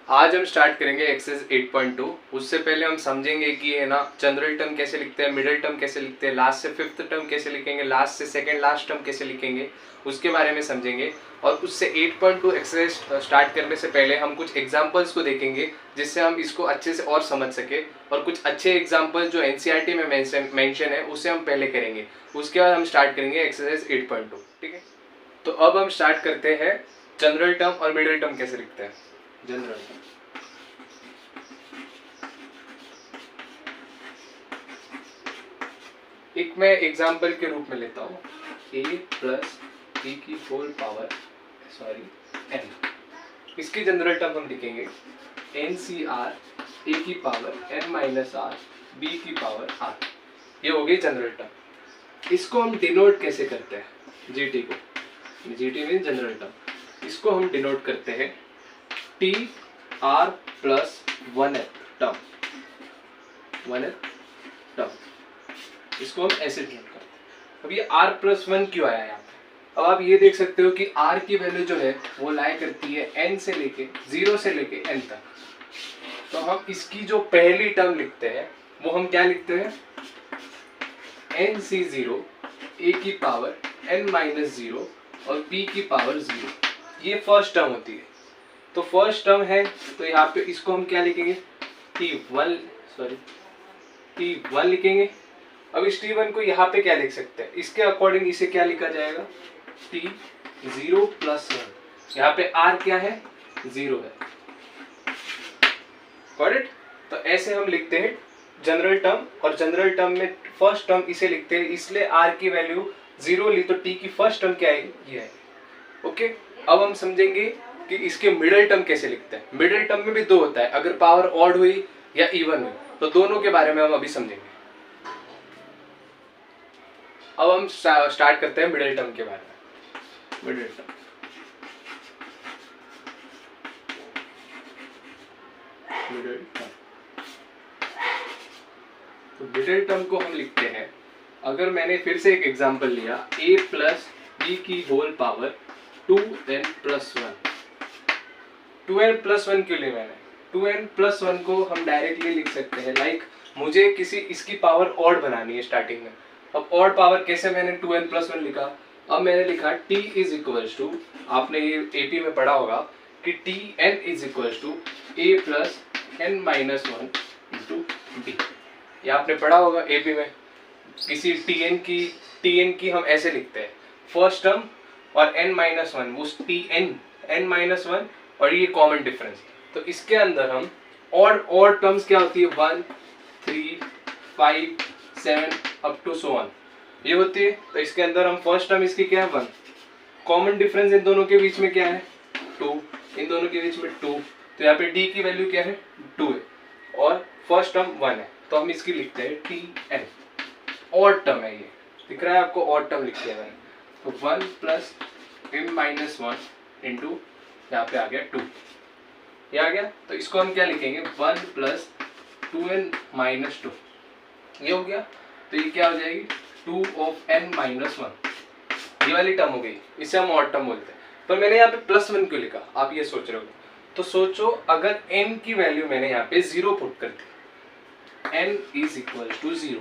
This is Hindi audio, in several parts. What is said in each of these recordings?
आज हम स्टार्ट करेंगे एक्सरसाइज 8.2। उससे पहले हम समझेंगे कि है ना जनरल टर्म कैसे लिखते हैं, मिडिल टर्म कैसे लिखते हैं, लास्ट से फिफ्थ टर्म कैसे लिखेंगे, लास्ट से सेकंड लास्ट टर्म कैसे लिखेंगे, उसके बारे में समझेंगे। और उससे 8.2 एक्सरसाइज स्टार्ट करने से पहले हम कुछ एग्जांपल्स को देखेंगे जिससे हम इसको अच्छे से और समझ सके। और कुछ अच्छे एग्जांपल्स जो एनसीईआरटी में मेंशन है उसे हम पहले करेंगे, उसके बाद हम स्टार्ट करेंगे एक्सरसाइज 8.2। ठीक है, तो अब हम स्टार्ट करते हैं जनरल टर्म और मिडिल टर्म कैसे लिखते हैं। जनरल टर्म, एक मैं एग्जाम्पल के रूप में लेता हूँ a प्लस बी की होल पावर n। इसकी जनरल टर्म हम लिखेंगे NCR a की power n minus r b की पावर r। ये हो गई जनरल टर्म। इसको हम डिनोट कैसे करते हैं, GT को, GT मीन जनरल टर्म, इसको हम डिनोट करते हैं TR plus 1th term, 1th term, इसको हम ऐसे डिनोट करते हैं। अब ये r प्लस 1 क्यों आया यहाँ पे? अब आप ये देख सकते हो कि r की वैल्यू जो है वो लाई करती है n से लेके 0 से लेके n तक। तो हम इसकी जो पहली टर्म लिखते हैं वो हम क्या लिखते हैं, NC0 a की पावर n माइनस 0 और b की पावर 0। ये फर्स्ट टर्म होती है। तो फर्स्ट टर्म है तो यहाँ पे इसको हम क्या लिखेंगे, T1 लिखेंगे। अब इस T1 को यहाँ पे क्या लिख सकते हैं, इसके अकॉर्डिंग इसे क्या लिखा जाएगा, T0 प्लस 1। यहाँ पे R क्या है, 0 है। Got it? तो ऐसे हम लिखते हैं जनरल टर्म, और जनरल टर्म में फर्स्ट टर्म इसे लिखते हैं, इसलिए R की वैल्यू 0 ली तो T की फर्स्ट टर्म क्या आएगी, ये है। ओके, अब हम समझेंगे कि इसके मिडिल टर्म कैसे लिखते हैं। मिडिल टर्म में भी दो होता है, अगर पावर ऑड हुई या इवन हुई, तो दोनों के बारे में हम अभी समझेंगे। अब हम स्टार्ट करते हैं मिडिल टर्म के बारे में। मिडिल टर्म, तो मिडिल टर्म को हम लिखते हैं, अगर मैंने फिर से एक एग्जांपल लिया a प्लस बी की whole power 2n plus 1। 2n plus 1 क्यों लिया मैंने, 2n प्लस 1 को हम डायरेक्टली लिख सकते हैं, लाइक मुझे किसी इसकी पावर ऑड बनानी है स्टार्टिंग में। अब ऑड पावर कैसे मैंने 2n प्लस 1 लिखा, अब मैंने लिखा t इज इक्वल्स टू, आपने ये AP में पढ़ा होगा कि Tn is equals to a plus n minus 1 into b। ये आपने पढ़ा होगा AP में। किसी Tn की हम ऐसे लिखते हैं, फर्स्ट टर्म और n माइनस 1, वो n माइनस 1 और ये कॉमन डिफरेंस। तो इसके अंदर हम ऑड टर्म्स क्या होती है, 1, 3, 5, 7 अप टू सो ऑन, ये होती है। तो इसके अंदर हम फर्स्ट टर्म इसकी क्या है, 1। कॉमन डिफरेंस इन दोनों के बीच में क्या है, 2, इन दोनों के बीच में 2। तो यहाँ पे d की वैल्यू क्या है, 2 है, और फर्स्ट टर्म 1 है, तो हम इसकी लिखते हैं Tn। ऑड टर्म है, ये दिख रहा है आपको, ऑड टर्म लिखते हैं मैंने। तो 1 प्लस m माइनस 1 इंटू यहाँ पे आ गया 2, ये आ गया। तो इसको हम क्या लिखेंगे, 1 प्लस 2n माइनस 2, ये हो गया। तो ये क्या हो जाएगी, 2 ऑफ n माइनस 1, ये वाली टर्म हो गई, इसे हम ऑड टर्म बोलते हैं। पर मैंने यहाँ पे प्लस 1 क्यों लिखा, आप ये सोच रहे हो। तो सोचो, अगर n की वैल्यू मैंने यहाँ पे 0 पुट कर दी, n इज इक्वल टू 0,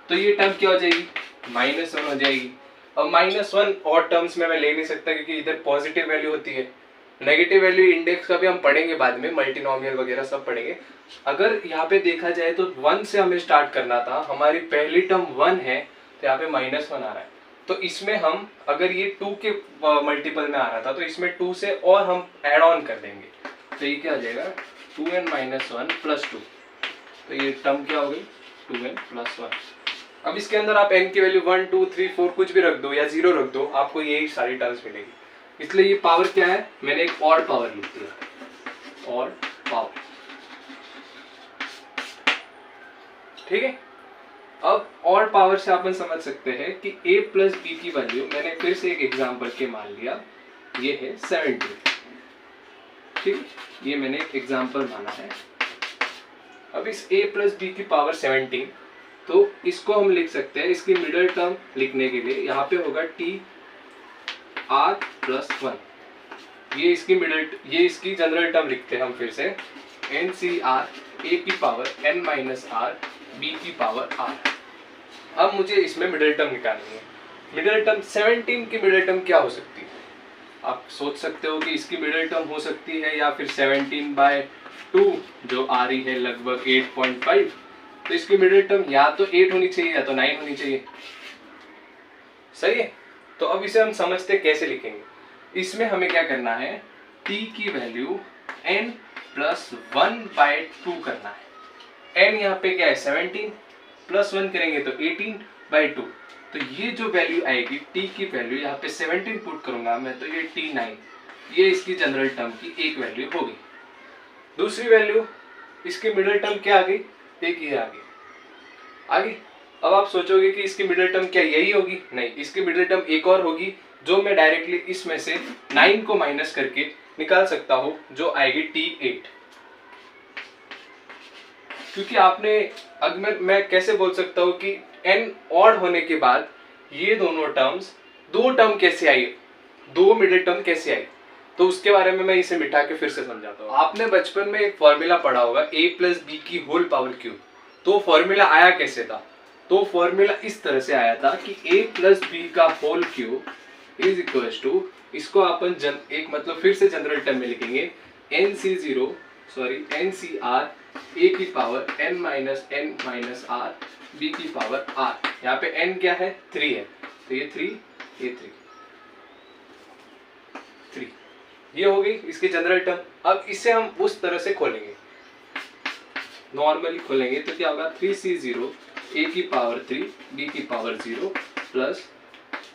तो ये टर्म क्या हो जाएगी, माइनस 1 हो जाएगी। अब माइनस 1 ऑड टर्म्स में मैं ले नहीं सकता क्योंकि इधर पॉजिटिव वैल्यू होती है। नेगेटिव वैल्यू इंडेक्स का भी हम पढ़ेंगे बाद में, मल्टीनोमियल वगैरह सब पढ़ेंगे। अगर यहाँ पे देखा जाए तो 1 से हमें स्टार्ट करना था, हमारी पहली टर्म 1 है, तो यहाँ पे माइनस 1 आ रहा है। तो इसमें हम, अगर ये 2 के मल्टीपल में आ रहा था, तो इसमें 2 से और हम ऐड ऑन कर देंगे, तो ये क्या हो जाएगा, 2n माइनस 1 प्लस 2। तो ये टर्म क्या हो गई, 2n प्लस 1। अब इसके अंदर आप n की वैल्यू 1, 2, 3, 4 कुछ भी रख दो या 0 रख दो, आपको यही सारी टर्म्स मिलेगी। इसलिए ये पावर क्या है, मैंने एक ऑड पावर लिख दिया, ऑड पावर। ठीक है, अब ऑड पावर से अपन समझ सकते हैं कि a प्लस बी की वैल्यू, मैंने फिर से एक एग्जांपल के मान लिया, ये है 17। ठीक, ये मैंने एक एग्जांपल माना है। अब इस a प्लस बी की पावर 17, तो इसको हम लिख सकते हैं, इसकी मिडिल टर्म लिखने के लिए यहाँ पे होगा T R प्लस 1। ये इसकी जनरल टर्म लिखते हैं हम फिर से, एन सी आर ए की power N minus R B की पावर आर। अब मुझे इसमें मिडिल टर्म निकालनी है। मिडिल टर्म 17 की मिडिल टर्म क्या हो सकती है? आप सोच सकते हो कि इसकी मिडिल टर्म हो सकती है या फिर 17/2 जो आ रही है लगभग 8.5। तो इसकी मिडिल टर्म या तो 8 होनी चाहिए या तो 9 होनी चाहिए। सही है। तो अब इसे हम समझते कैसे लिखेंगे। इसमें हमें क्या करना है, t की वैल्यू n प्लस 1/2 करना है। n यहाँ पे क्या है 17, प्लस 1 करेंगे तो 18/2। तो ये जो वैल्यू आएगी t की वैल्यू यहाँ पे 17 पुट करूंगा मैं, तो ये t9, ये इसकी जनरल टर्म की एक वैल्यू होगी। दूसरी वैल्यू इसकी मिडिल टर्म क्या आ गई, एक ही आ गई। अब आप सोचोगे कि इसकी मिडिल टर्म क्या यही होगी? नहीं, इसकी मिडिल टर्म एक और होगी जो मैं डायरेक्टली इसमें से 9 को माइनस करके निकाल सकता हूं, जो आएगी t8। क्योंकि आपने अगर मैं कैसे बोल सकता हूं कि n ऑड होने के बाद ये दोनों टर्म्स, दो टर्म कैसे आई, दो मिडिल टर्म कैसे आई, तो उसके बारे में मैं इसे मिटा के फिर से समझाता हूँ। आपने बचपन में एक फॉर्मूला पढ़ा होगा a प्लस बी की होल पावर क्यूब। तो फॉर्मूला आया कैसे था? तो फॉर्मूला इस तरह से आया था कि a प्लस बी का whole cube is equal to, इसको अपन एक मतलब फिर से जनरल टर्म में लिखेंगे, एन सी आर ए की power n minus R B की पावर r। यहाँ पे n क्या है 3 है, तो ये 3 ये 3 ये हो गई इसकी जनरल टर्म। अब इसे हम उस तरह से खोलेंगे, नॉर्मली खोलेंगे तो क्या होगा 3c0 a की पावर 3 b की पावर 0 प्लस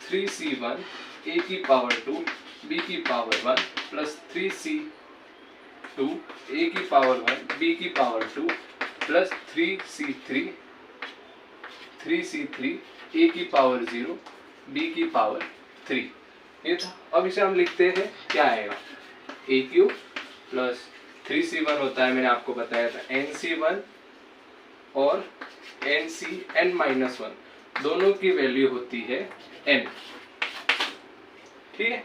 3c1 a की पावर 2 b की पावर 1 प्लस 3c2 a की पावर 1 b की पावर 2 प्लस 3c3 a की पावर 0 b की पावर 3। ये था। अब इसे हम लिखते हैं, क्या आएगा a क्यूब प्लस 3c1 होता है, मैंने आपको बताया था nc1 और n माइनस 1 दोनों की वैल्यू होती है n। ठीक है,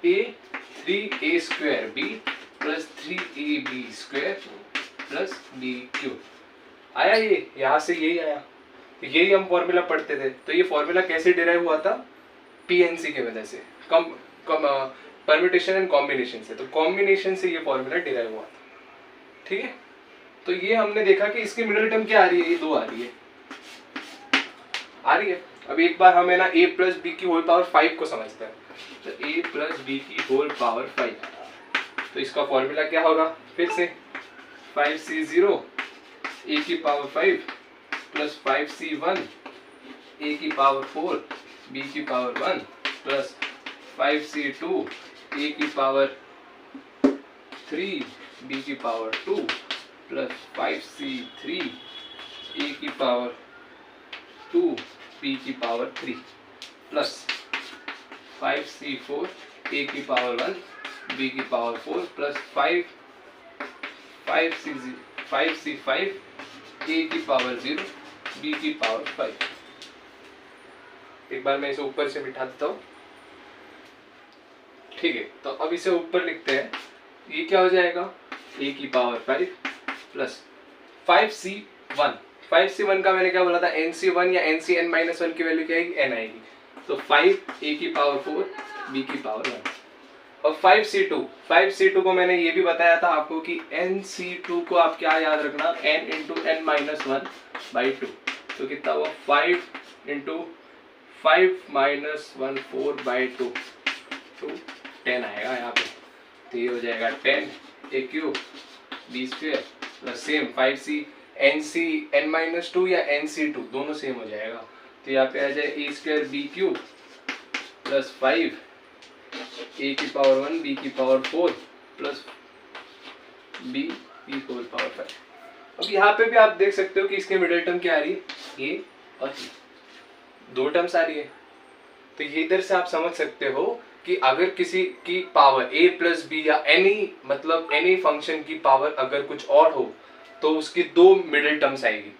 a 3a square b plus 3ab square plus b cube आया। ये यहाँ से यही आया, यही हम फॉर्मूला पढ़ते थे। तो ये फॉर्मूला कैसे डिराइव हुआ था? पीएनसी के वजह से, परम्यूटेशन एंड कॉम्बिनेशन से। तो कॉम्बिनेशन से ये फॉर्मूला डिराइव हुआ था। ठीक है, तो ये हमने देखा कि इसकी मिडिल टर्म क्या आ रही है, ये 2 आ रही है। अब एक बार हमें ना a प्लस बी की होल पावर 5 को समझते हैं। तो a प्लस बी की होल पावर 5, तो इसका फॉर्मूला क्या होगा, फिर से 5c0 a की पावर 5 प्लस 5c1 a की पावर 4 b की पावर 1 प्लस 5c2 a की पावर 3 b की पावर 2 प्लस 5c3 a की पावर 2 b की पावर 3 प्लस 5c4 a की पावर 1 b की पावर 4 प्लस 5c5 a की पावर 0 b की पावर 5। एक बार मैं इसे ऊपर से बिठा देता हूँ। ठीक है, तो अब इसे ऊपर लिखते हैं। ये क्या हो जाएगा, a की पावर 5 प्लस 5c1 का मैंने क्या बोला था, nc1 या ncn माइनस 1 की वैल्यू क्या आएगी, n आएगी। तो 5 a की पावर 4 b की पावर 1 और 5c2 को मैंने ये भी बताया था आपको कि nc2 को आप क्या याद रखना, n इंटू n माइनस 1/2। तो कितना हुआ 5 इंटू 5 माइनस 1 4/2 तो 10 आएगा यहाँ पे। तो ये हो जाएगा 10 a cube b square plus same 5c n minus 2 या nc2 दोनों सेम हो जाएगा। तो यहाँ पे आ जाए a square b cube plus 5 a की पावर 1 b की पावर 4 प्लस b की होल पावर 5। अब यहाँ पे भी आप देख सकते हो कि इसके मिडिल टर्म क्या आ रही है, ये और ये 2 टर्म्स आ रही है। तो ये इधर से आप समझ सकते हो कि अगर किसी की पावर a प्लस बी या एनी फंक्शन की पावर अगर कुछ और हो तो उसकी 2 मिडिल टर्म्स आएगी।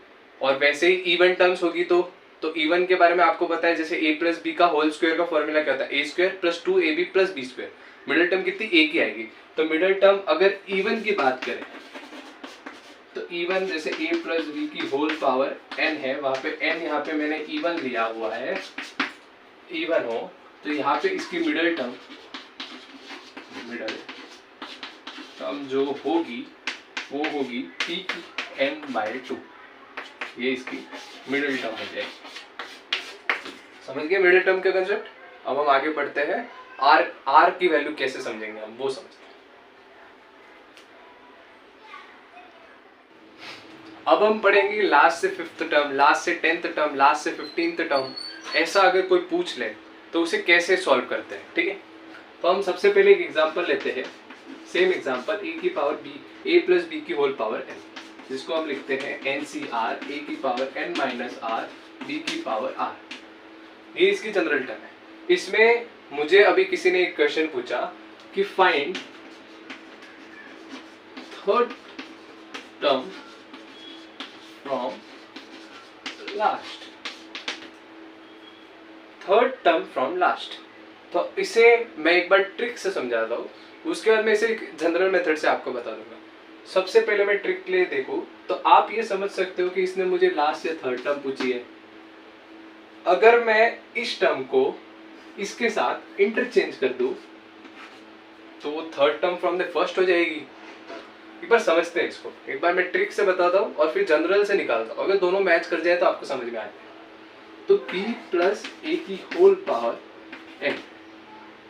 और वैसे ही इवन टर्म्स होगी तो इवन के बारे में आपको पता है, जैसे a प्लस बी का होल स्क्वायर का फॉर्मूला क्या होता है, a square plus 2ab plus B square. Middle term कितनी, एक ही आएगी। तो मिडिल टर्म अगर इवन की बात करें तो इवन जैसे a प्लस बी की होल पावर n है, वहां पे n यहाँ पे मैंने इवन लिया हुआ है, इवन हो तो यहाँ पे इसकी मिडिल टर्म जो होगी वो होगी p की n/2, ये इसकी मिडिल टर्म हो जाएगी। समझ गए मिडिल टर्म का कंसेप्ट। अब हम आगे बढ़ते हैं, r की वैल्यू कैसे समझेंगे हम वो समझते हैं। अब हम पढ़ेंगे लास्ट से 5th टर्म, लास्ट से 10th टर्म, लास्ट से 15th टर्म, ऐसा अगर कोई पूछ ले तो उसे कैसे सॉल्व करते हैं। ठीक है, तो हम सबसे पहले एक एग्जांपल लेते हैं, सेम एग्जांपल a की power b, a plus B की होल पावर n, जिसको हम लिखते हैं NCR, a की power n minus r, b की पावर r। ये इसकी जनरल टर्म है। इसमें मुझे अभी किसी ने एक क्वेश्चन पूछा कि find third term from last, third term from last. तो इसे मैं एक बार ट्रिक से समझाता हूँ, उसके बाद मैं इसे जनरल मेथड से आपको बता दूंगा। सबसे पहले मैं ट्रिक के लिए देखूं तो आप ये समझ सकते हो कि इसने मुझे लास्ट या थर्ड टर्म पूछी है। अगर मैं इस टर्म को इसके साथ इंटरचेंज कर दूं तो वो third term from the first हो जाएगी। एक बार समझते हैं इसको, एक बार मैं ट्रिक से बताता हूँ और फिर जनरल से निकालता हूँ। अगर दोनों मैच कर जाए तो आपको समझ में आए। तो p प्लस a की होल पावर n,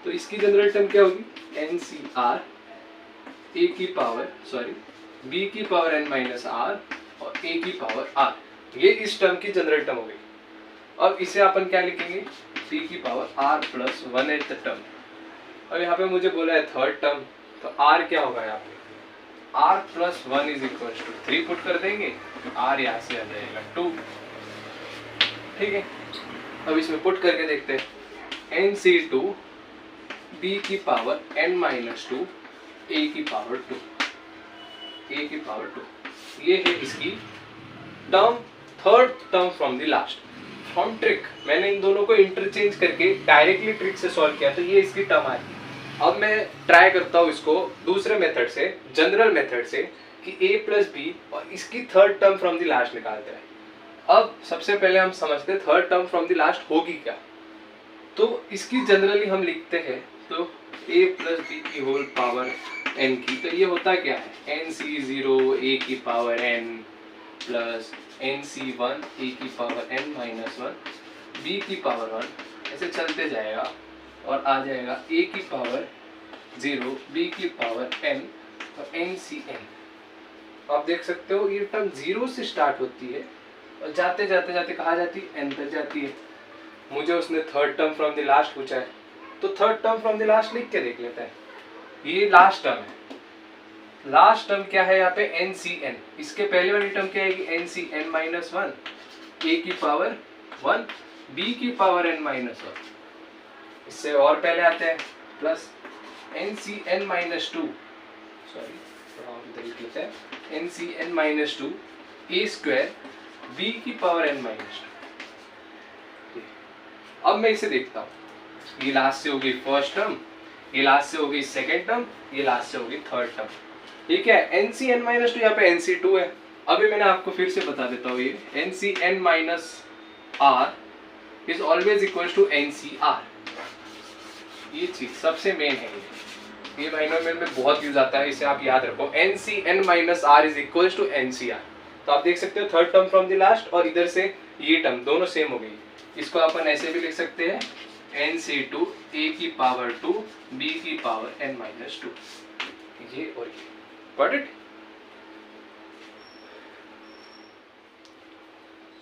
तो इसकी जनरल टर्म क्या होगी, NCR, a की पावर b की पावर n माइनस r और a की पावर r, ये इस टर्म की जनरल टर्म हो गई। अब इसे अपन क्या लिखेंगे, p की पावर r प्लस 1/8 टर्म। अब यहाँ पे मुझे बोला है थर्ड टर्म, तो r क्या होगा यहाँ पे, r plus 1 is equal to 3 put कर देंगे, r यहाँ से आ जाएगा 2। ठीक है, अब इसमें पुट करके देखते हैं, NC2 b की पावर n माइनस 2, a की पावर 2, a की पावर 2, ये है इसकी term, third term from the last. From trick मैंने इन दोनों को इंटरचेंज करके डायरेक्टली ट्रिक से सॉल्व किया, तो ये इसकी टर्म आई। अब मैं ट्राई करता हूँ इसको दूसरे मेथड से, जनरल मेथड से, कि a प्लस बी और इसकी third term from the last निकालते हैं। अब सबसे पहले हम समझते हैं third term from the last होगी क्या। तो इसकी जनरली हम लिखते हैं तो a प्लस बी की होल पावर n की, तो ये होता क्या है, NC0 a की power n plus NC1 a की पावर n माइनस 1 b की पावर 1, ऐसे चलते जाएगा और आ जाएगा a की पावर 0 b की पावर n और NCn। आप देख सकते हो ये टर्म 0 से स्टार्ट होती है और जाते जाते जाते कहाँ जाती है, n तक जाती है। मुझे उसने third term from the last पूछा है, तो third term from the last लिख के देख लेते हैं। ये लास्ट टर्म है, लास्ट टर्म क्या है यहाँ पे, NCn। इसके पहले वाली टर्म क्या आएगी, NCn माइनस 1, a की पावर 1, b की पावर n माइनस 1। इससे और पहले आते हैं plus NCn minus 2, NCn minus 2 a square b की पावर n माइनस 2। अब मैं इसे देखता हूँ, ये लास्ट से होगी फर्स्ट टर्म, ये लास्ट से होगी सेकेंड टर्म, ये लास्ट से होगी थर्ड टर्म। ठीक है, NCn माइनस 2 यहाँ पे NC2 है। अभी मैंने आपको फिर से बता देता हूँ, ये NCn minus r is always equal to NCR। ये चीज सबसे मेन है, ये बाइनोमियल में बहुत यूज आता है, इसे आप याद रखो। NCn minus r is equal to NCR। तो आप देख सकते हो third term from the last और इधर से ये टर्म दोनों सेम हो गई। इसको अपन ऐसे भी लिख सकते हैं, NC2 a की पावर 2 b की पावर n माइनस 2, ये और ये। Got it?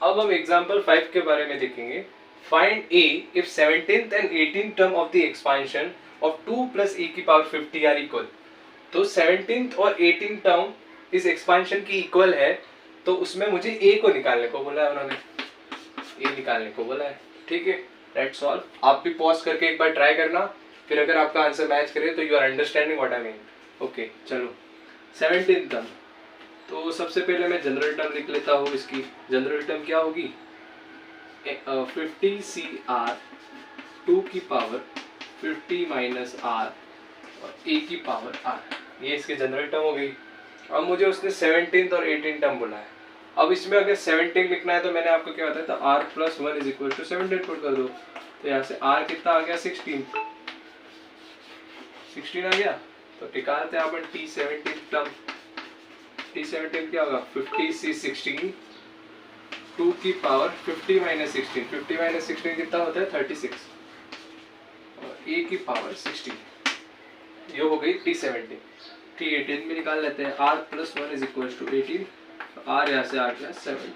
अब हम एग्जाम्पल 5 के बारे में देखेंगे। Find a if 17th and 18th term of the expansion of 2 plus a की पावर 50 are equal। तो 17th और 18th टर्म इस एक्सपांशन की इक्वल है, तो उसमें मुझे a को निकालने को बोला है उन्होंने, a निकालने को बोला है। ठीक है, दैट्स ऑल। आप भी पॉज करके एक बार ट्राई करना, फिर अगर आपका आंसर मैच करे तो you are understanding what I mean. Okay, चलो 17th टर्म, तो सबसे पहले मैं जनरल टर्म लिख लेता हूँ। इसकी जनरल टर्म क्या होगी, 50 CR 2 की पावर 50 माइनस R और ए की पावर आर। ये इसके जनरल टर्म हो गई। अब मुझे उसने 17th और 18th टर्म बोला है। अब इसमें अगर 17 लिखना है तो मैंने आपको क्या बताया था, R plus 1 is equal to 17 put कर दो। तो यहाँ से आर कितना आ गया, 16 आ गया। तो निकालते हैं अपन T17 टर्म। T17 क्या होगा, 50C16 2 की पावर 50 माइनस 16, 50 माइनस 16 कितना होता है 36 और a की पावर 16। ये हो गई T17। T18 में निकाल लेते हैं, r plus 1 is equal to 18, r यहाँ से आ गया 17।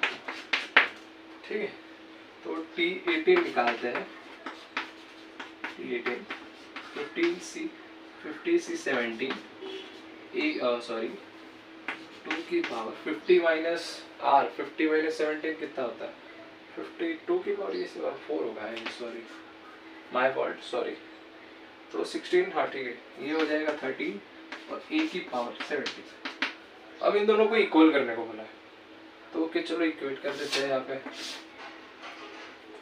ठीक है, तो T18 निकालते हैं। T18 50C17 सॉरी 2 की पावर 50 माइनस r, 50 माइनस 17 कितना होता है 52 की पावर, ये 4 होगा, सॉरी माय फॉल्ट, सॉरी। तो 16, हाँ ठीक है, ये हो जाएगा 13 और a की पावर 17। अब इन दोनों को इक्वल करने को बोला है, तो ओके चलो इक्वेट कर देते हैं यहाँ पे।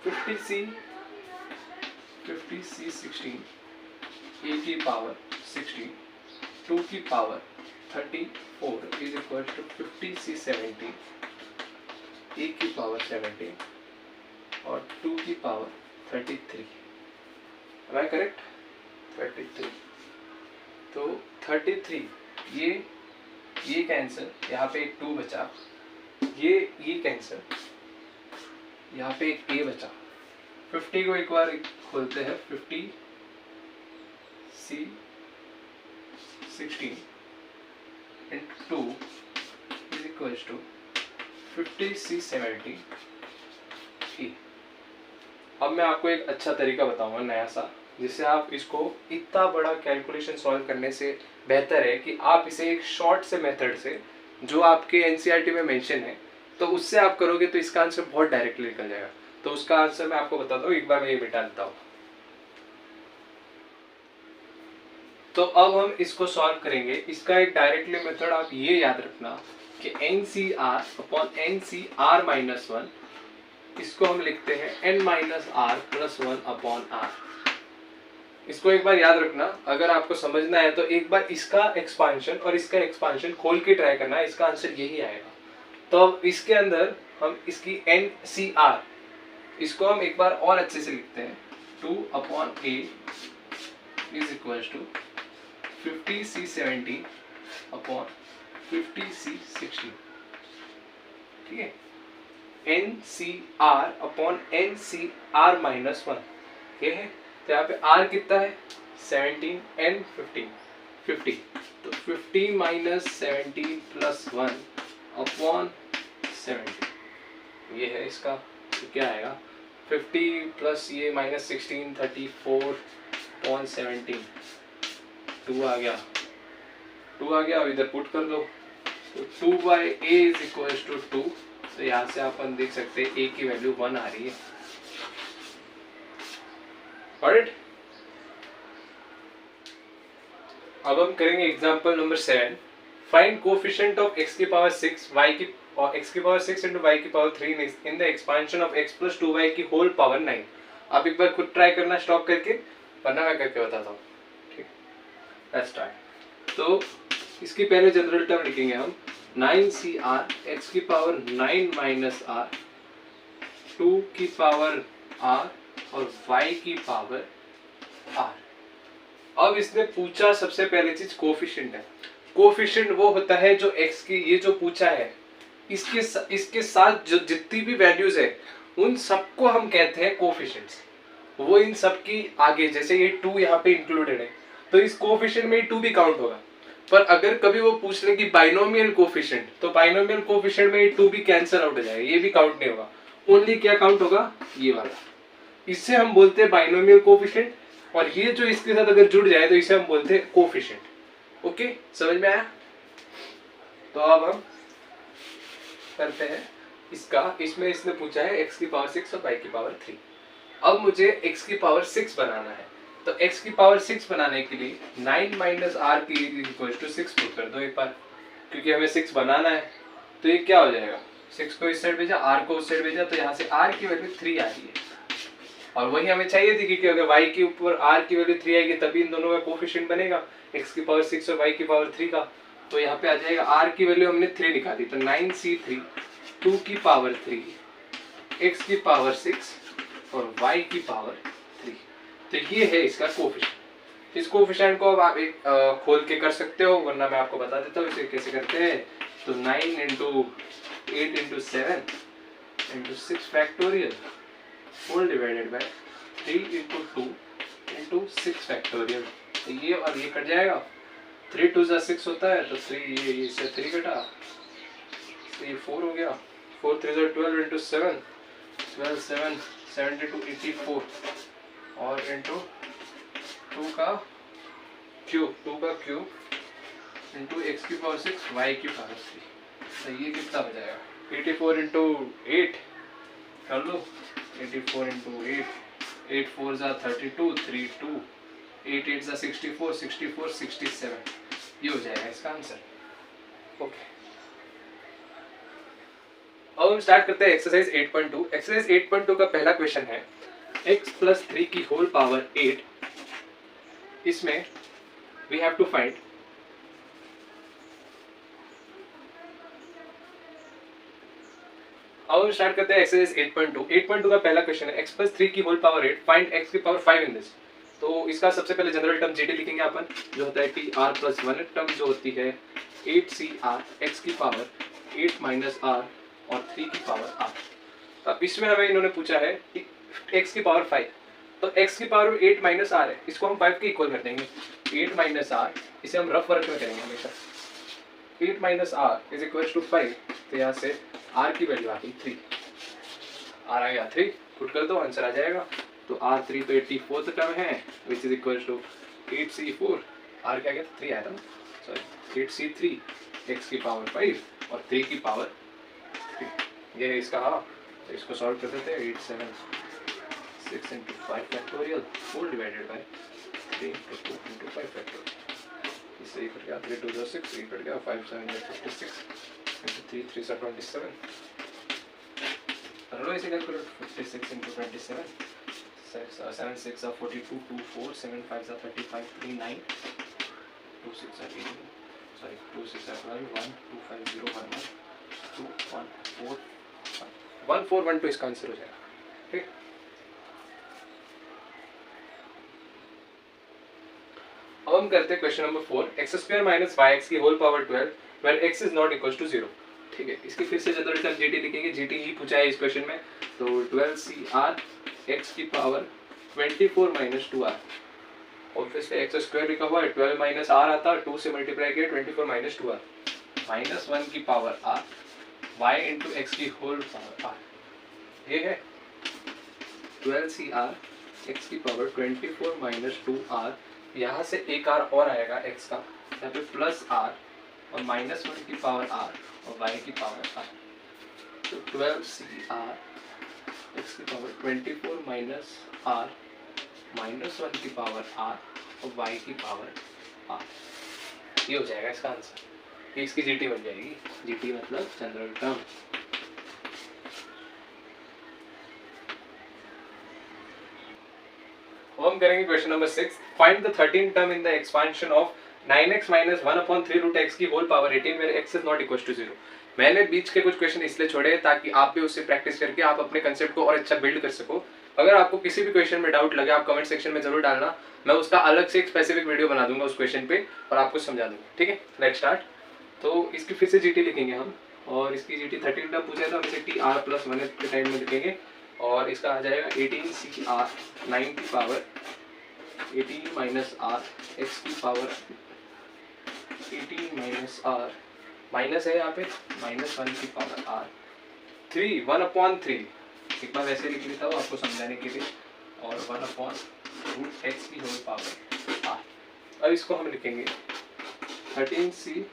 50C16 a की पावर 16 2 की power 34 is equal to 50C17 a की पावर 17 और 2 की पावर 33। Am I correct? 33। तो 33 ये कैंसिल, यहाँ पे एक 2 बचा, ये कैंसिल, यहाँ पे एक a बचा। 50 को एक बार खोलते हैं, 50C16 into 2 is equals to 50C17 a। अब मैं आपको एक अच्छा तरीका बताऊंगा नया सा, जिससे आप इसको इतना बड़ा कैलकुलेशन सॉल्व करने से बेहतर है कि आप इसे एक शॉर्ट से मेथड से जो आपके एनसीईआरटी में मेंशन है, तो उससे आप करोगे तो इसका आंसर बहुत डायरेक्टली निकल जाएगा। तो उसका आंसर मैं आपको बताता हूँ, एक बार मैं ये मिटा देता हूँ। तो अब हम इसको सॉल्व करेंगे। इसका एक डायरेक्टली मेथड आप ये याद रखना कि NCR अपॉन NCR माइनस 1, इसको हम लिखते हैं n minus r plus 1 upon r। इसको एक बार याद रखना, अगर आपको समझना है तो एक बार इसका एक्सपांशन और इसका एक्सपांशन खोल के ट्राई करना, इसका आंसर यही आएगा। तो अब इसके अंदर हम इसकी NCR, इसको हम एक बार और अच्छे से लिखते हैं, 2 upon a is equal to 50C17 upon 50C16। ठीक है, NCR अपॉन NCR माइनस 1 ये है। तो यहाँ पे R कितना है 17 and 50। तो 50 माइनस 17 प्लस 1 अपॉन 17 ये है इसका। तो क्या आएगा 50 प्लस ये माइनस 16 34 अपॉन 17, 2 आ गया, 2 आ गया। अब इधर पुट कर दो, तो 2 by a is equal to 2। तो यहाँ से अपन देख सकते हैं a की वैल्यू 1 आ रही है। ऑलराइट, अब हम करेंगे example number 7। Find coefficient of x की पावर 6 y की और x की पावर 6 into y की power 3 in the expansion of x plus 2y की होल पावर 9। आप एक बार खुद ट्राई करना स्टॉप करके, वरना मैं करके बताता हूँ। ठीक, लेट्स स्टार्ट। तो इसकी पहले जनरल टर्म लिखेंगे हम 9CR x की पावर 9 माइनस r 2 की पावर r और y की पावर r। अब इसने पूछा सबसे पहले चीज कोएफिशिएंट है। कोएफिशिएंट वो होता है जो x की, ये जो पूछा है इसके साथ जो जितनी भी वैल्यूज है उन सबको हम कहते हैं कोएफिशिएंट्स। वो इन सब की आगे, जैसे ये 2 यहाँ पे इंक्लूडेड है तो इस कोएफिशिएंट में 2 भी काउंट होगा। पर अगर कभी वो पूछ ले कि बाइनोमियल कोएफिशिएंट, तो बाइनोमियल कोएफिशिएंट में ये 2 भी कैंसिल आउट हो जाएगा, ये भी काउंट नहीं होगा। ओनली क्या काउंट होगा, ये वाला। इससे हम बोलते हैं बाइनोमियल कोएफिशिएंट, और ये जो इसके साथ अगर जुड़ जाए तो इसे हम बोलते हैं कोएफिशिएंट। ओके, समझ में आया? तो अब हम करते हैं इसका। इसमें इसने पूछा है x की पावर 6 और y की पावर 3। अब मुझे x की पावर 6 बनाना है, तो x की पावर 6 बनाने के लिए 9 माइनस r की इक्वल टू 6 पुट कर दो एक बार, क्योंकि हमें 6 बनाना है। तो ये क्या हो जाएगा, 6 को इस साइड भेजा, r को उस साइड भेजा, तो यहाँ से r की वैल्यू 3 आ रही है। और वही हमें चाहिए थी कि अगर y के ऊपर r की वैल्यू 3 आएगी तभी इन दोनों का कोफिशिएंट बनेगा, x की पावर 6 और y की पावर 3 का। तो यहाँ पे आ जाएगा r की वैल्यू हमने 3 निकाली, तो 9c3 2 की पावर 3 x की पावर 6 और y की पावर 3। तो ये है इसका कोफिशिएंट। इस कोफिशिएंट को अब आप एक खोल के कर सकते हो, वरना मैं आपको बता देता हूँ इसे कैसे करते हैं। तो 9 into 8 into 7 into 6 factorial whole divided by 3 into 2 into 6 factorial. तो ये और ये कट जाएगा, 3 2 जा 6 होता है, तो 3 ये इससे 3 कटा, तो ये 4 हो गया, 4 3 जा 12 इंटू 7 12 7 72 84 और इंटू 2 का क्यूब इंटू एक्स की पावर 6 वाई की पावर 3। तो ये कितना हो जाएगा, 84 इंटू 8 कर लो, 84 इंटू 8 8 4 जा 32 3 2 8 8 जा 64 64 67, ये हो जाएगा इसका आंसर। ओके, अब हम स्टार्ट करते हैं एक्सरसाइज 8.2। एक्सरसाइज 8.2 का पहला क्वेश्चन है x प्लस 3 की होल पावर 8। इसमें वी हैव टू फाइंड अब हम स्टार्ट करते हैं एक्सरसाइज 8.2। 8.2 का पहला क्वेश्चन है x प्लस 3 की होल पावर 8, फाइंड x की पावर 5 इन दिस। तो इसका सबसे पहले जनरल टर्म gt लिखेंगे अपन, जो होता है tr प्लस 1 टर्म जो होती है 8cr x की पावर 8 माइनस r और 3 की पावर r। अब इसमें हमें इन्होंने पूछा है कि x की पावर 5, तो x की पावर 8 माइनस r है, इसको हम 5 के इक्वल कर देंगे। 8 माइनस r, इसे हम रफ वर्क में करेंगे हमेशा। 8 minus r is equal to 5, तो यहाँ से r की वैल्यू आ गई 3, r आ गया 3, पुट कर दो आंसर आ जाएगा। तो r3 तो 84th टर्म है, which is equal to 8c4, r क्या गया 3 आया था ना, सॉरी 8c3 x की पावर 5 और 3 की पावर 3, ये है इसका। हाँ, तो इसको सॉल्व कर देते हैं। 8 7 6 into 5 factorial whole divided by 3 into 2 into 5 factorial. इससे ये कट गया, 3 2 जा 6, ये कट गया, 5 7 जा 56 इंटू 3 3 जा 27। कर लो इसे कैलकुलेट, 56 इंटू 27, 7 6 जा 42 2 4 7 5 जा 35 3 9 2 6 जा 18, सॉरी 2 6 जा 12 1 2 5 0 1 1 2 1 4 1 4 1 2 इसका आंसर हो जाएगा। ठीक, अब हम करते हैं question number 4, x square minus y x की whole power 12 where x is not equal to 0। ठीक है, इसकी फिर से जनरल टर्म जीटी लिखेंगे, जीटी ही पूछा है इस क्वेश्चन में। तो 12cr एक्स की power 24 minus 2r, obviously x square लिखा हुआ है, 12 माइनस आर आता है, 2 से मल्टीप्लाई किया 24 माइनस 2r माइनस 1 की power r y into x की होल पावर r, ये है 12cr एक्स की पावर 24 माइनस 2r। यहाँ से एक r और आएगा x का, यहाँ पे प्लस r और माइनस 1 की पावर r और y की पावर r। तो 12cr x की पावर 24 माइनस r माइनस 1 की पावर r और y की पावर r, ये हो जाएगा इसका आंसर। ये इसकी जीटी बन जाएगी, जीटी मतलब जनरल टर्म। हम करेंगे question number 6, find the 13th term in the expansion of 9x minus 1/3 root x की whole power 18 where x is not equal to 0। मैंने बीच के कुछ क्वेश्चन इसलिए छोड़े ताकि आप भी उससे प्रैक्टिस करके आप अपने कंसेप्ट को और अच्छा बिल्ड कर सको। अगर आपको किसी भी क्वेश्चन में डाउट लगे आप कमेंट सेक्शन में जरूर डालना, मैं उसका अलग से एक स्पेसिफिक वीडियो बना दूंगा उस क्वेश्चन पे और आपको समझा दूंगा। ठीक है, लेट्स स्टार्ट। तो इसकी फिर से जीटी लिखेंगे हम, और इसकी जीटी 13 टर्म पूछा है तो हम इसे टी आर प्लस 1 के टाइम में लिखेंगे, और इसका आ जाएगा 18cr 9 की पावर 18 माइनस आर एक्स की पावर 18 माइनस आर, माइनस है यहाँ पे, माइनस 1 की पावर आर 3 1/3, एक बार वैसे लिख लेता हूँ आपको समझाने के लिए, और 1/रूट एक्स की होल पावर आर। अब इसको हम लिखेंगे 18cr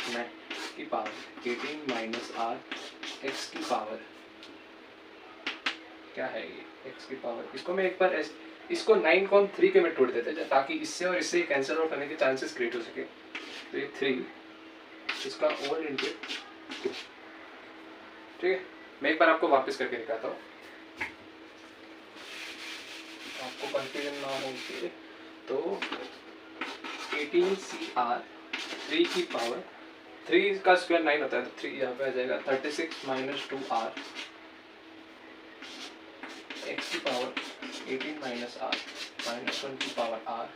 9 की पावर 18 माइनस आर एक्स की पावर, क्या है ये x की पावर। इसको मैं एक बार इसको 9 को हम 3 के में तोड़ देते हैं ताकि इससे और इससे कैंसिल आउट करने के चांसेस क्रिएट हो सके। तो ये 3 इसका होल इंटू 2, ठीक है, मैं एक बार आपको वापस करके दिखाता हूँ, आपको कंफ्यूजन ना हो इसलिए। तो 18CR 3 की पावर 3 का स्क्वायर 9 होता है, तो 3 यहाँ पे आ जाएगा 36 माइनस 2R x की पावर 18 माइनस R माइनस 1 की पावर R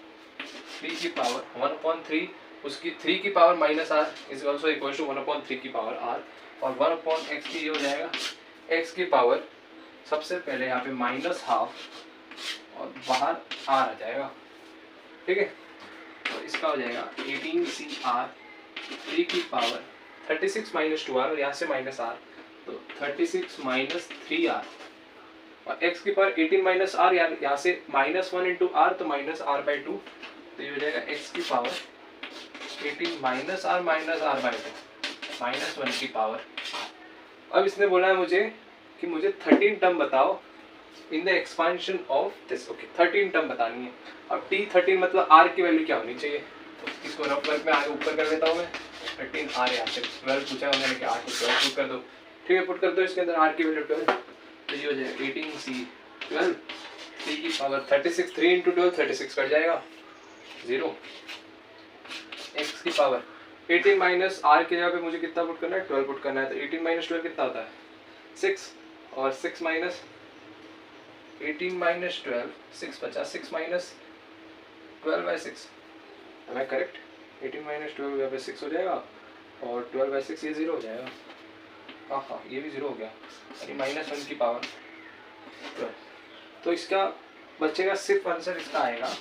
3 की पावर 1/3 उसकी 3 की power minus R is also equal to 1/3 की पावर R और 1/x की ये हो जाएगा x की पावर, सबसे पहले यहाँ पे माइनस हाफ और बाहर R आ जाएगा, ठीक है। तो इसका हो जाएगा 18CR 3 की पावर 36 माइनस 2R और यहाँ से माइनस R, तो 36 माइनस 3R और x की पावर 18 माइनस R, यहाँ से -1 इंटू R तो माइनस R/2, तो ये हो जाएगा x की पावर 18 माइनस R -R/2 -1 की पावर। अब इसने बोला है मुझे कि मुझे 13 टर्म बताओ in the expansion of this, okay 13 term बतानी है। अब T13 मतलब R की वैल्यू क्या होनी चाहिए, तो इसको रफ वर्क में आगे ऊपर कर देता हूँ मैं, 13R यहाँ से 12 पूछा मैंने कि R को 12 पुट कर दो, ठीक है, पुट कर दो इसके अंदर R की वैल्यू 12, तो ये हो जाएगा 18C12 3 की पावर 36, 3 इंटू 12 36 कट जाएगा 0, x की पावर 18 माइनस R के जगह पे मुझे कितना पुट करना है 12 पुट करना है, तो 18 माइनस 12 कितना होता है 6 और 6 माइनस 18 माइनस 12 6 बचा, 6 माइनस 12/6, है करेक्ट, 18 माइनस 12 यहाँ पे 6 हो जाएगा और 12/6 ये 0 हो जाएगा, हाँ ये भी 0 हो गया, यानी -1 की पावर 12, तो इसका बचेगा सिर्फ आंसर इसका आएगा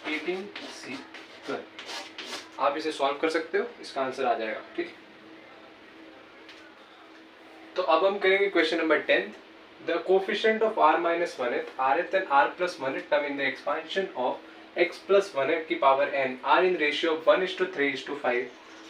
18C12। आप इसे सॉल्व कर सकते हो, इसका आंसर आ जाएगा, ठीक। तो अब हम करेंगे question number 10, the coefficient of r minus 1th rth and r plus 1th term in the expansion of x plus 1th की power n are in ratio of 1:3:5,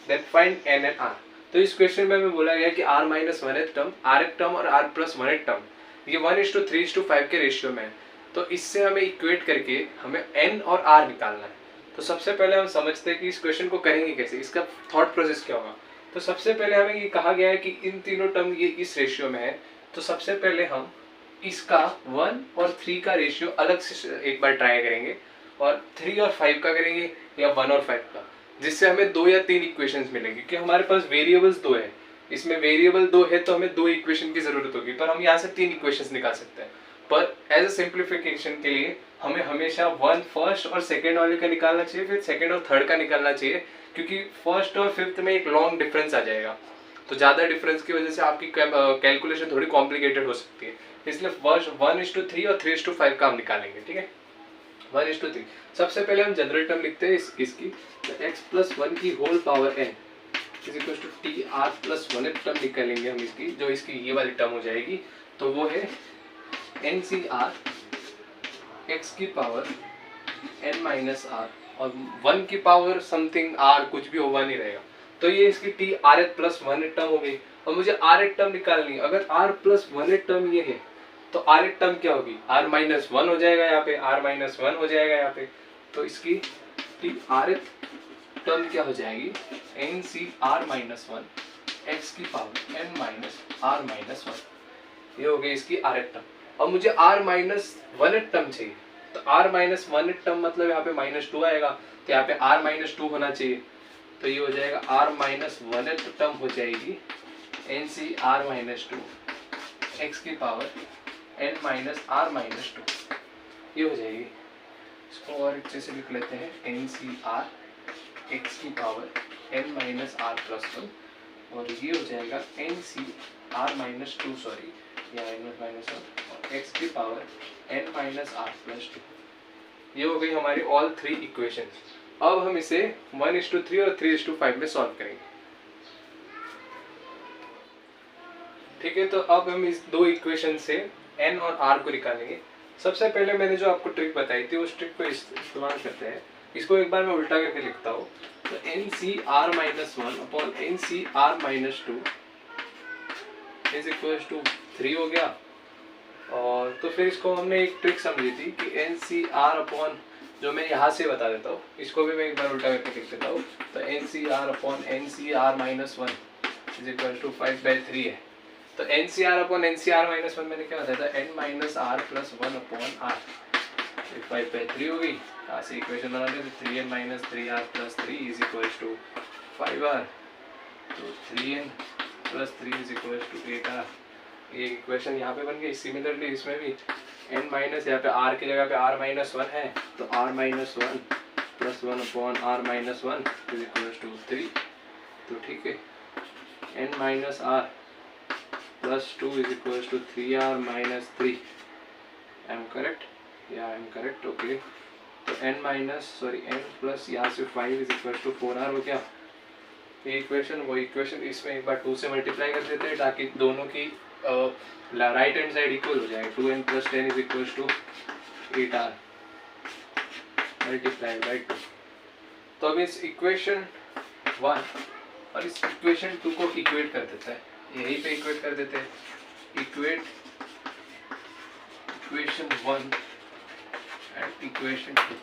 then find n and r। तो इस क्वेश्चन में हमें बोला गया कि r minus 1th term, rth term और r plus 1th टर्म ये 1:3:5 के रेशियो में है, तो इससे हमें इक्वेट करके हमें n और r निकालना है। तो सबसे पहले हम समझते हैं कि इस क्वेश्चन को करेंगे कैसे, इसका थॉट प्रोसेस क्या होगा। तो सबसे पहले हमें ये कहा गया है कि इन तीनों टर्म ये इस रेशियो में है, तो सबसे पहले हम इसका 1 और 3 का रेशियो अलग से एक बार ट्राई करेंगे और 3 और 5 का करेंगे या 1 और 5 का, जिससे हमें 2 या 3 इक्वेशंस मिलेंगे, क्योंकि हमारे पास वेरिएबल्स 2 है, इसमें वेरिएबल 2 है तो हमें 2 इक्वेशन की जरूरत होगी, पर हम यहाँ से 3 इक्वेशंस निकाल सकते हैं। पर एज अ सिंप्लीफिकेशन के लिए हमें हमेशा 1 फर्स्ट और सेकेंड वाले का निकालना चाहिए, फिर सेकेंड और थर्ड का निकालना चाहिए, क्योंकि फर्स्ट और फिफ्थ में एक लॉन्ग डिफरेंस आ जाएगा, तो ज़्यादा डिफरेंस की वजह से आपकी कैलकुलेशन थोड़ी कॉम्प्लिकेटेड हो सकती है, इसलिए फर्स्ट 1:3 और 3:5 का हम निकालेंगे, ठीक है। 1:3 सबसे पहले हम जनरल टर्म लिखते हैं इसकी, तो x plus 1 की whole power n is equal to TR plus 1th term निकालेंगे हम इसकी, जो इसकी ये वाली टर्म हो जाएगी, तो वो है NCR x की पावर n माइनस r और 1 की पावर समथिंग r, कुछ भी होगा नहीं रहेगा, तो ये इसकी TRth plus 1th टर्म हो गई। और मुझे rth टर्म निकालनी है, अगर r plus 1th टर्म ये है तो rth टर्म क्या होगी, r minus 1 हो जाएगा यहाँ पे, r minus 1 हो जाएगा यहाँ पे, तो इसकी TRth टर्म क्या हो जाएगी NCR minus 1 x की power n minus r minus 1, ये हो गई इसकी rth टर्म। और मुझे r minus 1th टर्म चाहिए, तो r minus 1th टर्म मतलब यहाँ पे -2 आएगा, तो यहाँ पे r minus 2 होना चाहिए, तो ये हो जाएगा r minus 1th टर्म हो जाएगी NCR minus 2 x की power n minus r minus 2, ये हो जाएगी। इसको और अच्छे से लिख लेते हैं, NCR x की power n minus r plus 1 और ये हो जाएगा NCR minus 2 सॉरी या n minus 1 और x की power n minus r plus 2, ये हो गई हमारी ऑल 3 इक्वेशंस। अब हम इसे 1:3 और 3:5 में सॉल्व करेंगे, ठीक है। तो अब हम इस 2 इक्वेशन से n और r को निकालेंगे। सबसे पहले मैंने जो आपको ट्रिक बताई थी उस ट्रिक को इस्तेमाल करते हैं, इसको एक बार मैं उल्टा करके लिखता हूँ, तो NCR minus 1 upon NCR minus 2 is equal to 3 हो गया। और तो फिर इसको हमने एक ट्रिक समझी थी कि NCR अपॉन, जो मैं यहाँ से बता देता हूँ, इसको भी मैं एक बार उल्टा करके लिख देता हूँ, तो NCR upon NCR minus 1 is equal to 5/3 है, तो NCR अपॉन NCR माइनस 1 मैंने क्या बताया था, n minus R plus 1 upon R. 5 by 3 होगी, यहाँ से इक्वेशन बना लेते 3n minus 3r plus 3 is equals to 5r। तो 3n plus 3 is equals to 8r। ये इक्वेशन यहाँ पे बन गई। सिमिलरली इसमें भी n माइनस, यहाँ पे r की जगह पे r माइनस 1 है, तो r minus 1 plus 1 upon r minus 1 is equals to 3। तो ठीक है, n minus r plus 2 is equals to 3r minus 3. I am correct? Yeah, I am correct. Okay. तो n plus यहाँ से 5 is equals to 4r हो गया। ये इक्वेशन वो इक्वेशन इसमें एक बार 2 से मल्टीप्लाई कर देते हैं ताकि दोनों की राइट हैंड साइड इक्वल हो जाए। 2n plus 10 is equals to 8r multiply by 2। तो अब इस इक्वेशन 1 और इस इक्वेशन 2 को इक्वेट कर देता है, यहीं पे इक्वेट कर देते हैं। इक्वेट इक्वेशन 1 एंड इक्वेशन 2,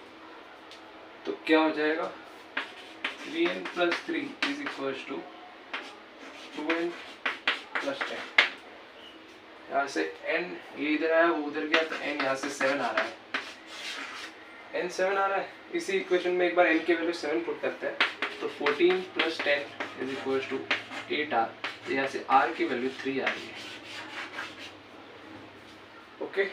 तो क्या हो जाएगा, 3n plus 3 is equals to 2n plus 10। यहाँ से n ये इधर आया वो उधर गया, तो n यहाँ से 7 आ रहा है, n 7 आ रहा है। इसी इक्वेशन में एक बार n की वैल्यू 7 पुट करते हैं, तो 14 plus 10 is equals to 8r। यहाँ से r की वैल्यू 3 आ रही है। ओके